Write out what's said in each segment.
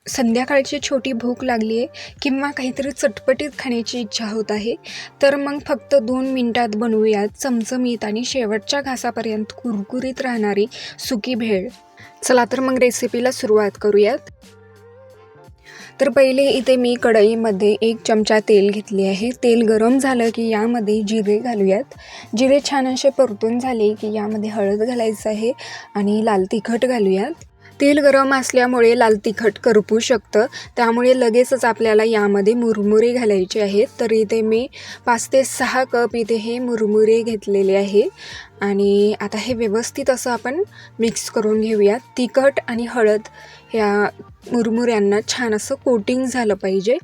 संध्याकाळची छोटी भूक लागली आहे किंवा काहीतरी चटपटीत खाण्याची इच्छा होत आहे, तर मग फक्त 2 मिनिटात बनवूयात चमचमीत आणि शेवटच्या घासापर्यंत कुरकुरीत राहणारी सुकी भेळ. चला तर मग रेसिपीला सुरुवात करूयात. तर पहिले इथे मी कढईमध्ये 1 चमचा तेल घेतले आहे. तेल गरम झालं की यामध्ये जिरे घालूयात. जिरे छान असे परतून झाले की यामध्ये हळद घालायचं आहे आणि लाल तिखट घालूयात. तेल गरम असल्यामुळे लाल तिखट करपू शकतं, त्यामुळे लगेचच आपल्याला यामध्ये मुरमुरे घालायचे आहेत. तर इथे मी 5 ते 6 कप इथे हे मुरमुरे घेतलेले आहे आणि आता हे व्यवस्थित असं आपण मिक्स करून घेऊयात. तिखट आणि हळद ह्या मुरमुऱ्यांना छान असं कोटिंग झालं पाहिजे.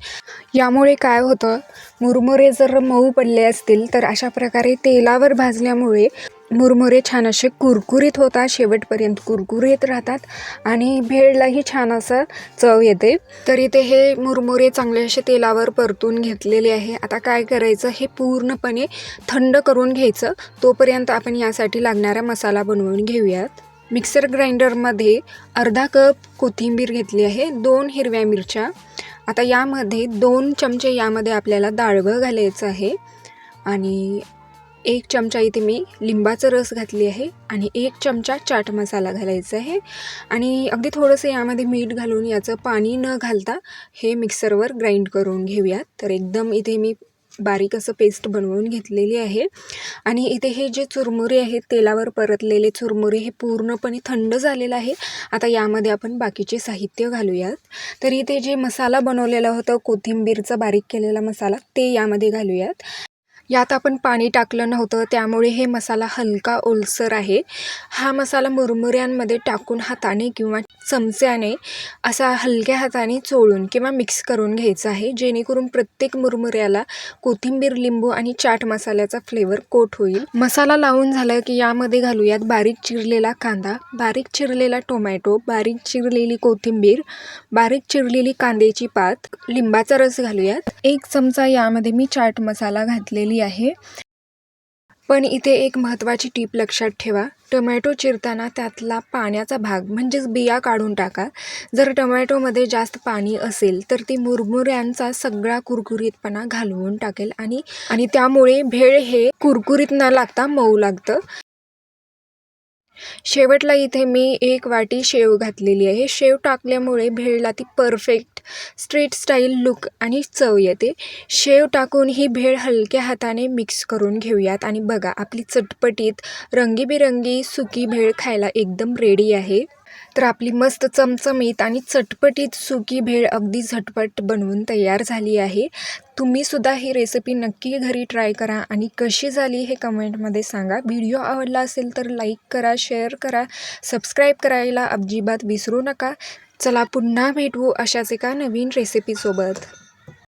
यामुळे काय होतं, मुरमुरे जर मऊ पडले असतील तर अशा प्रकारे तेलावर भाजल्यामुळे मुरमुरे छान असे कुरकुरीत होतात, शेवटपर्यंत कुरकुरीत राहतात आणि भेळलाही छान असं चव येते. तर इथे हे मुरमुरे चांगले असे तेलावर परतून घेतलेले आहे. आता काय करायचं, हे पूर्णपणे थंड करून घ्यायचं. तोपर्यंत आपण यासाठी लागणारा मसाला बनवून घेऊयात. मिक्सर ग्राइंडरमध्ये अर्धा कप कोथिंबीर घेतली आहे, 2 हिरव्या मिरच्या. आता यामध्ये 2 चमचे यामध्ये आपल्याला डाळवं घालायचं आहे आणि 1 चमचा इथे मी लिंबाचा रस घातली आहे आणि 1 चमचा चाट मसाला घालायचा आहे आणि अगदी थोडंसं यामध्ये मीठ घालून याचं पाणी न घालता हे मिक्सरवर ग्राइंड करून घेऊयात. तर एकदम इथे मी बारीक असं पेस्ट बनवून घेतलेली आहे आणि इथे हे जे चुरमुरे आहेत, तेलावर परतलेले चुरमुरे, हे पूर्णपणे थंड झालेलं आहे. आता यामध्ये आपण बाकीचे साहित्य घालूयात. तर इथे जे मसाला बनवलेला होता, कोथिंबीरचा बारीक केलेला मसाला, ते यामध्ये घालूयात. यात आपण पाणी टाकलं नव्हतं, त्यामुळे हे मसाला हलका ओलसर आहे. हा मसाला मुरमुऱ्यांमध्ये टाकून हाताने किंवा चमच्याने असा हलक्या हाताने चोळून किंवा मिक्स करून घ्यायचा आहे, जेणेकरून प्रत्येक मुरमुऱ्याला कोथिंबीर, लिंबू आणि चाट मसाल्याचा फ्लेवर कोट होईल. मसाला लावून झाला की यामध्ये घालूयात बारीक चिरलेला कांदा, बारीक चिरलेला टोमॅटो, बारीक चिरलेली कोथिंबीर, बारीक चिरलेली कांद्याची पात, लिंबाचा रस घालूयात. 1 चमचा यामध्ये मी चाट मसाला घातलेली आहे. पण इथे एक महत्त्वाची टीप लक्षात ठेवा, टोमॅटो चिरताना त्यातला पाण्याचा भाग म्हणजेच बिया काढून टाका. जर टोमॅटोमध्ये जास्त पाणी असेल तर ती मुरमुऱ्यांचा सगळा कुरकुरीतपणा घालवून टाकेल आणि त्यामुळे भेळ हे कुरकुरीत न लागता मऊ लागतं. शेवटला इथे मी 1 वाटी शेव घातलेली आहे. शेव टाकल्यामुळे भेळला ती परफेक्ट स्ट्रीट स्टाईल लुक आणि चव येते. शेव टाकून ही भेळ हलक्या हाताने मिक्स करून घेऊयात आणि बघा, आपली चटपटीत रंगीबिरंगी सुकी भेळ खायला एकदम रेडी आहे. तर आपली मस्त चमचमीत आणि चटपटीत सुकी भेळ अगदी झटपट बनवून तयार झाली आहे. तुम्हीसुद्धा ही रेसिपी नक्की घरी ट्राय करा आणि कशी झाली हे कमेंटमध्ये सांगा. व्हिडिओ आवडला असेल तर लाईक करा, शेअर करा, सबस्क्राईब करायला अजिबात विसरू नका. चला पुन्हा भेटू अशाच एका नवीन रेसिपीसोबत.